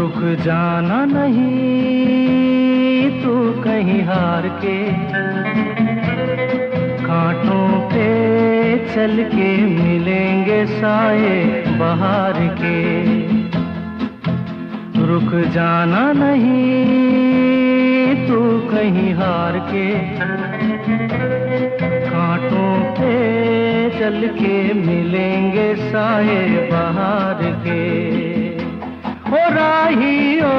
रुक जाना नहीं तू कहीं हार के, कांटों पे चल के मिलेंगे साए बहार के। रुक जाना नहीं तू कहीं हार के, कांटों पे चल के मिलेंगे साए बहार के। ओ राही ओ